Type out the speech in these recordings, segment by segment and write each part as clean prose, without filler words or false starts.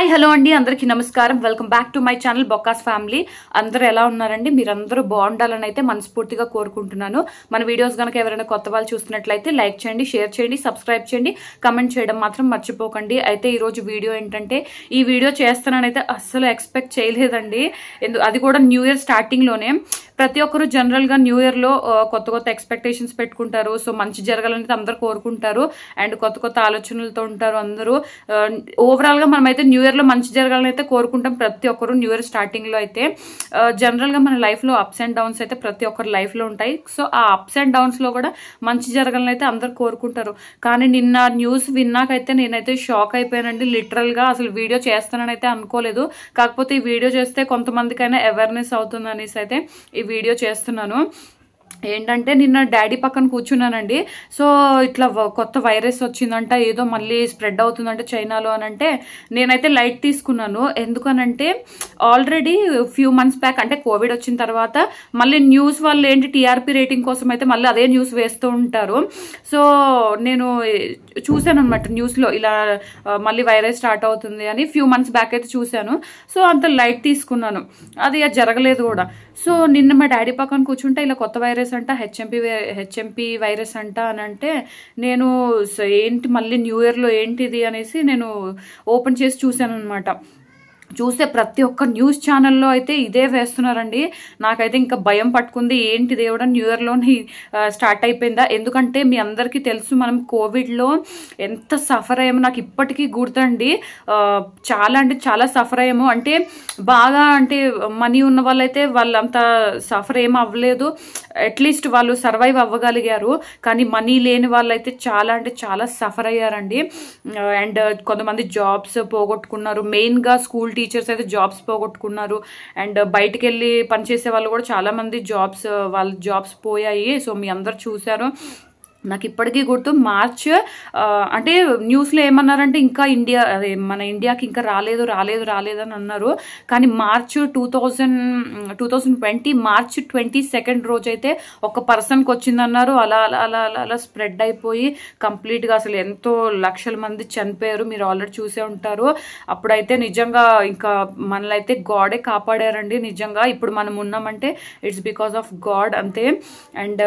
Hi hello అండి, అందరికీ నమస్కారం. Welcome back to my channel బొక్కాస్ ఫ్యామిలీ. అందరూ ఎలా ఉన్నారండి? మీరందరూ బాగుండాలని అయితే మనస్ఫూర్తిగా కోరుకుంటున్నాను. మన వీడియోస్ కనుక ఎవరైనా కొత్త వాళ్ళు చూస్తున్నట్లయితే లైక్ చేయండి, షేర్ చేయండి, సబ్స్క్రైబ్ చేయండి, కమెంట్ చేయడం మాత్రం మర్చిపోకండి. అయితే ఈరోజు వీడియో ఏంటంటే, ఈ వీడియో చేస్తానని అయితే అస్సలు ఎక్స్పెక్ట్ చేయలేదండి. అది కూడా న్యూ ఇయర్ స్టార్టింగ్లోనే. ప్రతి ఒక్కరు జనరల్గా న్యూ ఇయర్లో కొత్త కొత్త ఎక్స్పెక్టేషన్స్ పెట్టుకుంటారు. సో మంచి జరగాలని అందరూ కోరుకుంటారు అండ్ కొత్త కొత్త ఆలోచనలతో ఉంటారు అందరూ. ఓవరాల్గా మనమైతే న్యూ ఇయర్లో మంచి జరగాలని అయితే కోరుకుంటాం ప్రతి ఒక్కరు. న్యూ ఇయర్ స్టార్టింగ్లో అయితే జనరల్గా మన లైఫ్లో అప్స్ అండ్ డౌన్స్ అయితే ప్రతి ఒక్కరి లైఫ్లో ఉంటాయి. సో ఆ అప్స్ అండ్ డౌన్స్లో కూడా మంచి జరగాలని అయితే అందరు కోరుకుంటారు. కానీ నిన్న న్యూస్ విన్నాకైతే నేనైతే షాక్ అయిపోయానండి. లిటరల్గా అసలు వీడియో చేస్తానని అయితే అనుకోలేదు. కాకపోతే ఈ వీడియో చేస్తే కొంతమందికైనా అవేర్నెస్ అవుతుంది అనేసి అయితే ఈ వీడియో చేస్తున్నాను. ఏంటంటే నిన్న డాడీ పక్కన కూర్చున్నానండి. సో ఇట్లా కొత్త వైరస్ వచ్చిందంట, ఏదో మళ్ళీ స్ప్రెడ్ అవుతుందంటే చైనాలో అని అంటే నేనైతే లైట్ తీసుకున్నాను. ఎందుకనంటే ఆల్రెడీ ఫ్యూ మంత్స్ బ్యాక్ అంటే కోవిడ్ వచ్చిన తర్వాత మళ్ళీ న్యూస్ వాళ్ళు ఏంటి టీఆర్పీ రేటింగ్ కోసం అయితే మళ్ళీ అదే న్యూస్ వేస్తూ ఉంటారు. సో నేను చూశాను అనమాట న్యూస్లో ఇలా మళ్ళీ వైరస్ స్టార్ట్ అవుతుంది అని ఫ్యూ మంత్స్ బ్యాక్ అయితే చూశాను. సో అంత లైట్ తీసుకున్నాను, అది జరగలేదు కూడా. సో నిన్న మా డాడీ పక్కన కూర్చుంటే ఇలా కొత్త వైరస్ అంట, హెచ్ఎంపీ వైరస్ అంట అని అంటే నేను ఏంటి మళ్ళీ న్యూ ఇయర్లో ఏంటిది అనేసి నేను ఓపెన్ చేసి చూశాను అనమాట. చూస్తే ప్రతి ఒక్క న్యూస్ ఛానల్లో అయితే ఇదే వేస్తున్నారండి. నాకైతే ఇంకా భయం పట్టుకుంది, ఏంటి దేవుడా న్యూ ఇయర్లోని స్టార్ట్ అయిపోయిందా? ఎందుకంటే మీ అందరికీ తెలుసు మనం కోవిడ్లో ఎంత సఫర్ అయ్యామో. నాకు ఇప్పటికీ గుర్తండి, చాలా అంటే చాలా సఫర్ అయ్యాము. అంటే బాగా అంటే మనీ ఉన్న వాళ్ళైతే వాళ్ళంతా సఫర్ ఏం అవ్వలేదు, అట్లీస్ట్ వాళ్ళు సర్వైవ్ అవ్వగలిగారు. కానీ మనీ లేని వాళ్ళైతే చాలా అంటే చాలా సఫర్ అయ్యారండి. అండ్ కొంతమంది జాబ్స్ పోగొట్టుకున్నారు. మెయిన్గా స్కూల్ టీచర్స్ అయితే జాబ్స్ పోగొట్టుకున్నారు. అండ్ బయటికి వెళ్ళి పనిచేసే వాళ్ళు కూడా చాలా మంది వాళ్ళ జాబ్స్ పోయాయి. సో మీ అందరు చూసారు. నాకు ఇప్పటికీ గుర్తు మార్చ్ అంటే న్యూస్లో ఏమన్నారంటే ఇంకా మన ఇండియాకి ఇంకా రాలేదు అని అన్నారు. కానీ మార్చ్ 2020 మార్చ్ 22 రోజు అయితే ఒక పర్సన్కి వచ్చిందన్నారు. అలా అలా అలా అలా స్ప్రెడ్ అయిపోయి కంప్లీట్గా అసలు ఎంతో లక్షల మంది చనిపోయారు. మీరు ఆల్రెడీ చూసే ఉంటారు. అప్పుడైతే నిజంగా ఇంకా మనల్ని అయితే గాడే కాపాడారండి. నిజంగా ఇప్పుడు మనం ఉన్నామంటే ఇట్స్ బికాస్ ఆఫ్ గాడ్ అంతే. అండ్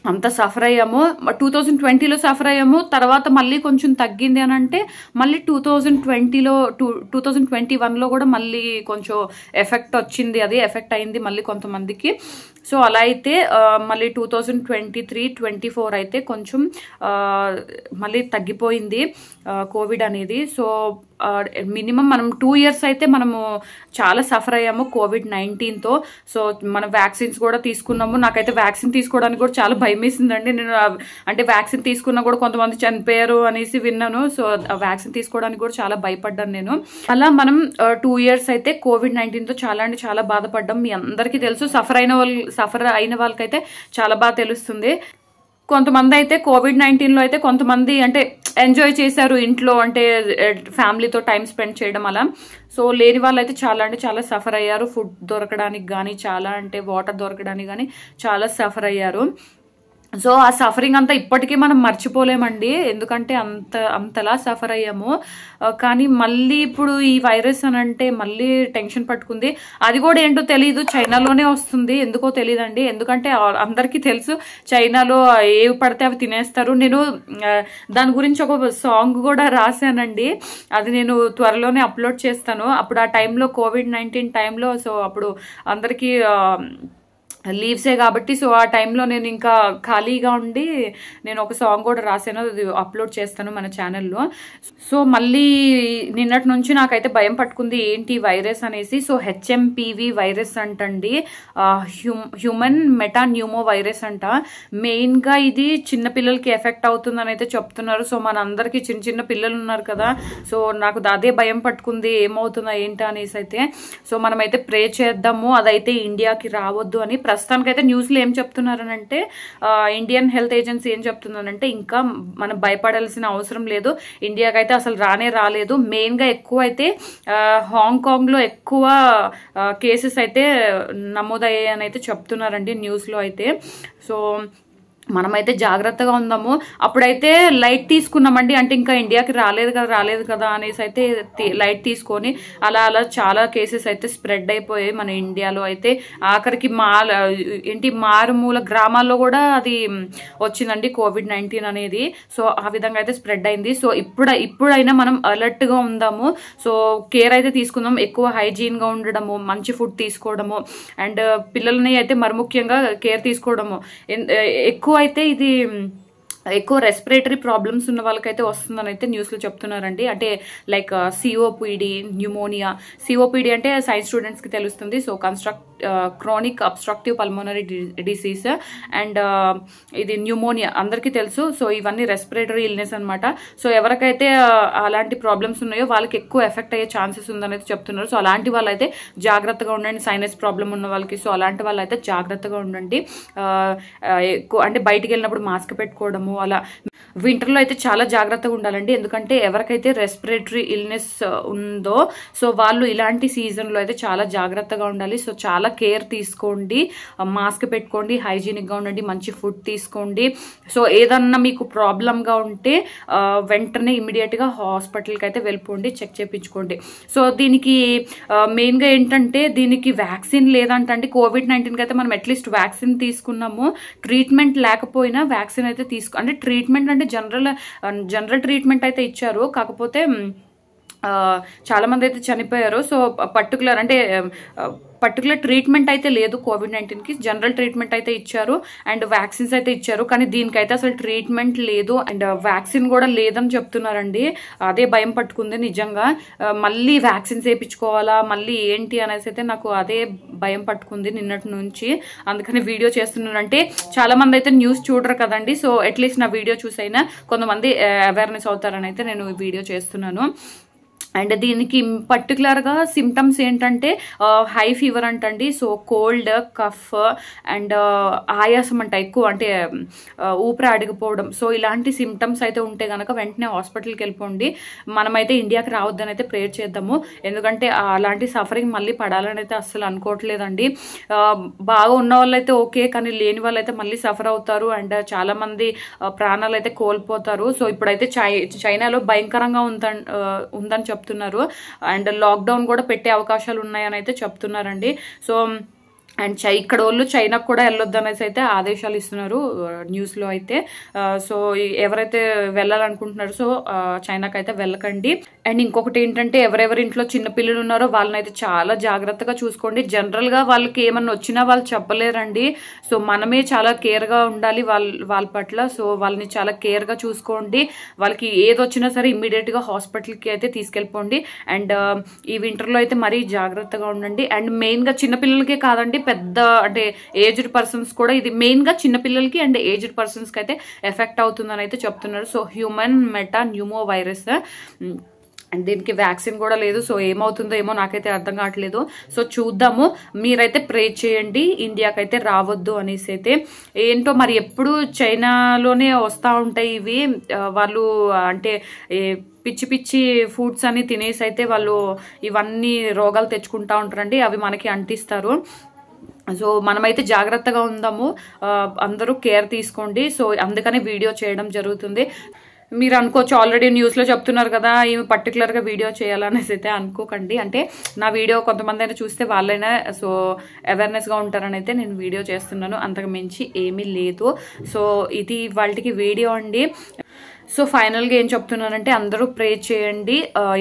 అంత సఫర్ అయ్యాము. 2020లో సఫర్ అయ్యాము. తర్వాత మళ్ళీ కొంచెం తగ్గింది అని అంటే మళ్ళీ 2021లో కూడా మళ్ళీ కొంచెం ఎఫెక్ట్ వచ్చింది, అది ఎఫెక్ట్ అయింది మళ్ళీ కొంతమందికి. సో అలా అయితే మళ్ళీ 2023-24 అయితే కొంచెం మళ్ళీ తగ్గిపోయింది కోవిడ్ అనేది. సో మినిమం మనం 2 years అయితే మనము చాలా సఫర్ అయ్యాము కోవిడ్-19తో. సో మనం వ్యాక్సిన్స్ కూడా తీసుకున్నాము. నాకైతే వ్యాక్సిన్ తీసుకోవడానికి కూడా చాలా భయం వేసిందండి. నేను అంటే వ్యాక్సిన్ తీసుకున్నా కూడా కొంతమంది చనిపోయారు అనేసి విన్నాను. సో వ్యాక్సిన్ తీసుకోవడానికి కూడా చాలా భయపడ్డాను నేను. అలా మనం 2 years అయితే కోవిడ్-19తో చాలా అంటే చాలా బాధపడ్డాం. మీ అందరికీ తెలుసు, సఫర్ అయిన వాళ్ళకైతే చాలా బాగా తెలుస్తుంది. కొంతమంది అయితే కోవిడ్-19లో అయితే కొంతమంది అంటే ఎంజాయ్ చేశారు ఇంట్లో, అంటే ఫ్యామిలీతో టైం స్పెండ్ చేయడం అలా. సో లేని వాళ్ళు అయితే చాలా అంటే చాలా సఫర్ అయ్యారు. ఫుడ్ దొరకడానికి కానీ, చాలా అంటే వాటర్ దొరకడానికి కానీ చాలా సఫర్ అయ్యారు. సో ఆ సఫరింగ్ అంతా ఇప్పటికీ మనం మర్చిపోలేమండి, ఎందుకంటే అంతలా సఫర్ అయ్యాము. కానీ మళ్ళీ ఇప్పుడు ఈ వైరస్ అని అంటే మళ్ళీ టెన్షన్ పట్టుకుంది. అది కూడా ఏంటో తెలియదు, చైనాలోనే వస్తుంది, ఎందుకో తెలియదండి. ఎందుకంటే అందరికీ తెలుసు చైనాలో ఏవి పడితే అవి తినేస్తారు. నేను దాని గురించి ఒక సాంగ్ కూడా రాశానండి, అది నేను త్వరలోనే అప్లోడ్ చేస్తాను. అప్పుడు ఆ టైంలో కోవిడ్-19 టైంలో, సో అప్పుడు అందరికీ లీవ్సే కాబట్టి, సో ఆ టైంలో నేను ఇంకా ఖాళీగా ఉండి నేను ఒక సాంగ్ కూడా రాశాను, అది అప్లోడ్ చేస్తాను మన ఛానల్లో. సో మళ్ళీ నిన్నటి నుంచి నాకైతే భయం పట్టుకుంది, ఏంటి వైరస్ అనేసి. సో హెచ్ఎంపీవీ వైరస్ అంటండి, హ్యూమన్ మెటాన్యూమో వైరస్ అంట. మెయిన్గా ఇది చిన్నపిల్లలకి ఎఫెక్ట్ అవుతుందని అయితే చెప్తున్నారు. సో మనందరికీ చిన్న చిన్న పిల్లలు ఉన్నారు కదా, సో నాకు అదే భయం పట్టుకుంది, ఏమవుతుందా ఏంటా అనేసి అయితే. సో మనమైతే ప్రే చేద్దాము అదైతే ఇండియాకి రావద్దు అని. ప్రస్తుతానికైతే న్యూస్లో ఏం చెప్తున్నారనంటే, ఇండియన్ హెల్త్ ఏజెన్సీ ఏం చెప్తున్నారంటే ఇంకా మనం భయపడాల్సిన అవసరం లేదు, ఇండియాకి అయితే అసలు రాలేదు. మెయిన్గా ఎక్కువ అయితే హాంకాంగ్లో ఎక్కువ కేసెస్ అయితే నమోదయ్యాయని అయితే చెప్తున్నారండి న్యూస్లో అయితే. సో మనమైతే జాగ్రత్తగా ఉందాము. అప్పుడైతే లైట్ తీసుకున్నామండి, అంటే ఇంకా ఇండియాకి రాలేదు కదా అనేసి అయితే లైట్ తీసుకొని అలా చాలా కేసెస్ అయితే స్ప్రెడ్ అయిపోయాయి మన ఇండియాలో. అయితే ఆఖరికి మారుమూల గ్రామాల్లో కూడా అది వచ్చిందండి COVID-19 అనేది. సో ఆ విధంగా అయితే స్ప్రెడ్ అయింది. సో ఇప్పుడైనా మనం అలర్ట్ గా ఉందాము. సో కేర్ అయితే తీసుకుందాం, ఎక్కువ హైజీన్ గా ఉండడము, మంచి ఫుడ్ తీసుకోవడము, అండ్ పిల్లలని అయితే మరి ముఖ్యంగా కేర్ తీసుకోవడము. ఎక్కువ రెస్పిరేటరీ ప్రాబ్లమ్స్ ఉన్న వాళ్ళకైతే వస్తుందని అయితే న్యూస్లో చెప్తున్నారండి. అంటే లైక్ COPD, న్యూమోనియా. COPD అంటే సైన్స్ స్టూడెంట్స్కి తెలుస్తుంది. So chronic obstructive pulmonary disease, and ఇది న్యూమోనియా అందరికీ తెలుసు. సో ఇవన్నీ రెస్పిరేటరీ ఇల్నెస్ అనమాట. సో ఎవరికైతే అలాంటి ప్రాబ్లమ్స్ ఉన్నాయో వాళ్ళకి ఎక్కువ ఎఫెక్ట్ అయ్యే ఛాన్సెస్ ఉందని అయితే చెప్తున్నారు. సో అలాంటి వాళ్ళైతే జాగ్రత్తగా ఉండండి. సైనస్ ప్రాబ్లం ఉన్న వాళ్ళకి, సో అలాంటి వాళ్ళైతే జాగ్రత్తగా ఉండండి. ఎక్కువ అంటే బయటికి వెళ్ళినప్పుడు మాస్క్ పెట్టుకోవడము, అలా వింటర్లో అయితే చాలా జాగ్రత్తగా ఉండాలండి. ఎందుకంటే ఎవరికైతే రెస్పిరేటరీ ఇల్నెస్ ఉందో సో వాళ్ళు ఇలాంటి సీజన్లో అయితే చాలా జాగ్రత్తగా ఉండాలి. సో చాలా కేర్ తీసుకోండి, మాస్క్ పెట్టుకోండి, హైజీనిక్గా ఉండండి, మంచి ఫుడ్ తీసుకోండి. సో ఏదన్నా మీకు ప్రాబ్లంగా ఉంటే వెంటనే ఇమీడియట్గా హాస్పిటల్కి అయితే వెళ్ళిపోండి, చెక్ చేయించుకోండి. సో దీనికి మెయిన్గా ఏంటంటే దీనికి వ్యాక్సిన్ లేదంటండి. COVID-19కి అయితే మనం అట్లీస్ట్ వ్యాక్సిన్ తీసుకున్నాము, ట్రీట్మెంట్ లేకపోయినా వ్యాక్సిన్ అయితే అంటే ట్రీట్మెంట్ అంటే జనరల్ ట్రీట్మెంట్ అయితే ఇచ్చారు. కాకపోతే చాలా మంది అయితే చనిపోయారు. సో పర్టికులర్ ట్రీట్మెంట్ అయితే లేదు COVID-19కి, జనరల్ ట్రీట్మెంట్ అయితే ఇచ్చారు అండ్ వ్యాక్సిన్స్ అయితే ఇచ్చారు. కానీ దీనికైతే అసలు ట్రీట్మెంట్ లేదు అండ్ వ్యాక్సిన్ కూడా లేదని చెప్తున్నారండి. అదే భయం పట్టుకుంది నిజంగా. మళ్ళీ వ్యాక్సిన్స్ వేయించుకోవాలా, మళ్ళీ ఏంటి అనేసి అయితే నాకు అదే భయం పట్టుకుంది నిన్నటి నుంచి. అందుకని వీడియో చేస్తున్నాను. అంటే చాలా మంది అయితే న్యూస్ చూడరు కదండి. సో అట్లీస్ట్ నా వీడియో చూసైనా కొంతమంది అవేర్నెస్ అవుతారని అయితే నేను వీడియో చేస్తున్నాను. అండ్ దీనికి పర్టికులర్గా సిమ్టమ్స్ ఏంటంటే హై ఫీవర్ అంటండి. సో కోల్డ్, కఫ్ అండ్ ఆయాసం అంట ఎక్కువ, అంటే ఊపిరి ఆడకపోవడం. సో ఇలాంటి సిమ్టమ్స్ అయితే ఉంటే కనుక వెంటనే హాస్పిటల్కి వెళ్ళిపోండి. మనమైతే ఇండియాకి రావద్దని అయితే ప్రేయర్ చేద్దాము. ఎందుకంటే అలాంటి సఫరింగ్ మళ్ళీ పడాలని అయితే అస్సలు అనుకోవట్లేదండి. బాగా ఉన్న వాళ్ళైతే ఓకే, కానీ లేని వాళ్ళైతే మళ్ళీ సఫర్ అవుతారు అండ్ చాలా మంది ప్రాణాలు అయితే కోల్పోతారు. సో ఇప్పుడైతే చైనాలో భయంకరంగా ఉందని చెప్తున్నారు అండ్ లాక్డౌన్ కూడా పెట్టే అవకాశాలు ఉన్నాయని అయితే చెప్తున్నారండి. సో అండ్ ఇక్కడ వాళ్ళు చైనాకు కూడా వెళ్ళొద్దు అనేసి అయితే ఆదేశాలు ఇస్తున్నారు న్యూస్లో అయితే. సో ఎవరైతే వెళ్ళాలనుకుంటున్నారో సో చైనాకి అయితే వెళ్ళకండి. అండ్ ఇంకొకటి ఏంటంటే ఎవరెవరి ఇంట్లో చిన్నపిల్లలు ఉన్నారో వాళ్ళని అయితే చాలా జాగ్రత్తగా చూసుకోండి. జనరల్గా వాళ్ళకి ఏమన్నా వచ్చినా వాళ్ళు చెప్పలేరండి. సో మనమే చాలా కేర్గా ఉండాలి వాళ్ళ పట్ల. సో వాళ్ళని చాలా కేర్గా చూసుకోండి. వాళ్ళకి ఏది వచ్చినా సరే ఇమ్మీడియట్గా హాస్పిటల్కి అయితే తీసుకెళ్ళిపోండి. అండ్ ఈ వింటర్లో అయితే మరీ జాగ్రత్తగా ఉండండి. అండ్ మెయిన్గా చిన్నపిల్లలకే కాదండి, పెద్ద అంటే ఏజ్డ్ పర్సన్స్ కూడా ఇది మెయిన్గా చిన్నపిల్లలకి అండ్ ఏజ్డ్ పర్సన్స్కి అయితే ఎఫెక్ట్ అవుతుందని అయితే చెప్తున్నారు. So human metapneumo virus and దీనికి వ్యాక్సిన్ కూడా లేదు. సో ఏమవుతుందో ఏమో నాకైతే అర్థం కావట్లేదు. సో చూద్దాము. మీరైతే ప్రే చేయండి ఇండియాకి అయితే రావద్దు అనేసి అయితే. ఏంటో మరి ఎప్పుడు చైనాలోనే వస్తూ ఉంటాయి ఇవి. వాళ్ళు అంటే పిచ్చి ఫుడ్స్ అని తినేసి అయితే వాళ్ళు ఇవన్నీ రోగాలు తెచ్చుకుంటా ఉంటారండి, అవి మనకి అంటిస్తారు. సో మనమైతే జాగ్రత్తగా ఉందాము, అందరూ కేర్ తీసుకోండి. సో అందుకని వీడియో చేయడం జరుగుతుంది. మీరు అనుకోవచ్చు ఆల్రెడీ న్యూస్లో చెప్తున్నారు కదా ఈమె పర్టికులర్గా వీడియో చేయాలనేసి అయితే అనుకోకండి. అంటే నా వీడియో కొంతమంది అయినా చూస్తే వాళ్ళైనా సో అవేర్నెస్గా ఉంటారని అయితే నేను వీడియో చేస్తున్నాను, అంతకు మించి ఏమీ లేదు. సో ఇది వాళ్ళకి వీడియో అండి. సో ఫైనల్గా ఏం చెప్తున్నానంటే అందరూ ప్రే చేయండి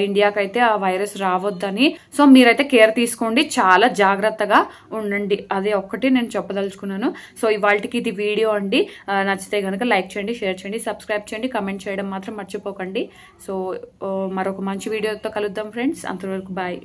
ఇండియాకి అయితే ఆ వైరస్ రావద్దని. సో మీరైతే కేర్ తీసుకోండి, చాలా జాగ్రత్తగా ఉండండి. అదే ఒక్కటి నేను చెప్పదలుచుకున్నాను. సో ఇవాళకి ఇది వీడియో అండి. నచ్చితే కనుక లైక్ చేయండి, షేర్ చేయండి, సబ్స్క్రైబ్ చేయండి, కమెంట్ చేయడం మాత్రం మర్చిపోకండి. సో మరొక మంచి వీడియోతో కలుద్దాం ఫ్రెండ్స్. అంతవరకు బాయ్.